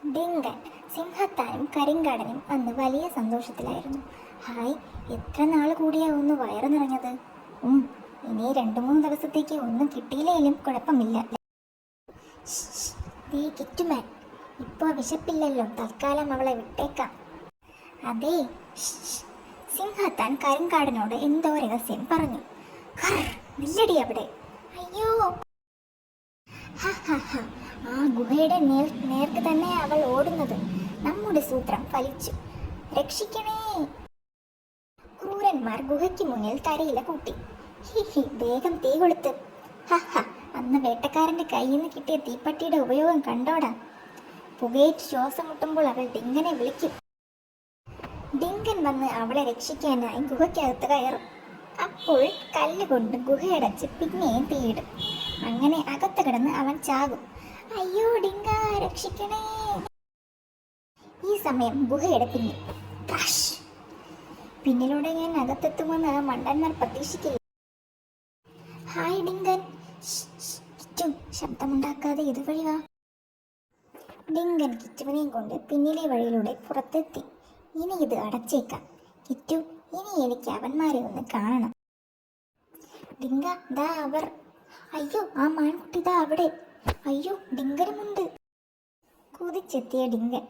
ഡിങ്കൻ സിംഹത്താനും കരിങ്കാടനും അന്ന് വലിയ സന്തോഷത്തിലായിരുന്നു. ഹായ്, എത്ര നാൾ കൂടിയാ ഒന്ന് വയറ് നിറഞ്ഞത്. ഇനി 2-3 ദിവസത്തേക്ക് ഒന്നും കിട്ടിയില്ലേലും കുഴപ്പമില്ല. കിറ്റുമാൻ, ഇപ്പോ വിശപ്പില്ലല്ലോ, തൽക്കാലം അവളെ വിട്ടേക്കാം. അതെ, സിംഹത്താൻ കരിങ്കാടനോട് എന്തോ രഹസ്യം പറഞ്ഞു. നില്ലടി അവിടെ. അയ്യോ, ആ ഗുഹയുടെ നേർക്ക് തന്നെ അവൾ ഓടുന്നത്. നമ്മുടെ സൂത്രം ഫലിച്ചു. രക്ഷിക്കണേ. ക്രൂരന്മാർ ഗുഹയ്ക്ക് മുന്നിൽ തരയില കൂട്ടി. വേഗം തീ കൊളുത്ത്. അന്ന് വേട്ടക്കാരന്റെ കയ്യിൽ നിന്ന് കിട്ടിയ തീപ്പട്ടിയുടെ ഉപയോഗം കണ്ടോടാ. പുകയേറ്റ് ശ്വാസം മുട്ടുമ്പോൾ അവൾ ഡിങ്കനെ വിളിക്കും. ഡിങ്കൻ വന്ന് അവളെ രക്ഷിക്കാനായി ഗുഹയ്ക്കകത്ത് കയറും. അപ്പോൾ കല്ലുകൊണ്ട് ഗുഹയടച്ച് പിന്നെയും തീയിടും. അങ്ങനെ അകത്ത് കിടന്ന് അവൻ ചാകും. അയ്യോ ഡിങ്ക, രക്ഷിക്കണേ. ഈ സമയം ഗുഹയുടെ പിന്നിലൂടെ ഞാൻ അകത്തെത്തുമെന്ന് മണ്ടന്മാർ പ്രതീക്ഷിക്കില്ല. ഹായ് ഡിങ്കൻ, ശബ്ദമുണ്ടാക്കാതെ ഇതുവഴി വാ. ഡിങ്കൻ കിറ്റുവിനെയും കൊണ്ട് പിന്നിലെ വഴിയിലൂടെ പുറത്തെത്തി. ഇനി ഇത് അടച്ചേക്കാം. കിറ്റു, ഇനി എനിക്ക് അവന്മാരെ ഒന്ന് കാണണം. ഡിങ്ക, ദാ അവർ. അയ്യോ, ആ മാൻകുട്ടി ദാ അവിടെ. അയ്യോ, ഡിങ്കനുമുണ്ട്. കുതിച്ചെത്തിയ ഡിങ്കൻ,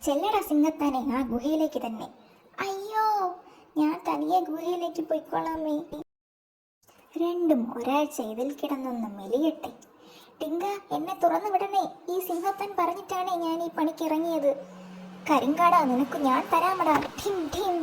ചെല്ലട സിംഹത്താനെ, ആ ഗുഹയിലേക്ക് തന്നെ. അയ്യോ, ഞാൻ തനിയെ ഗുഹയിലേക്ക് പോയിക്കൊള്ളാമേ. രണ്ടും ഒരാഴ്ച ഇതിൽ കിടന്നൊന്ന് മെലിയട്ടെ. ഡിങ്ക, എന്നെ തുറന്നു വിടണേ. ഈ സിംഹത്താൻ പറഞ്ഞിട്ടാണ് ഞാൻ ഈ പണിക്ക് ഇറങ്ങിയത്. കരിങ്കാടാ, നിനക്ക് ഞാൻ തരാമടാ. Tim Tim.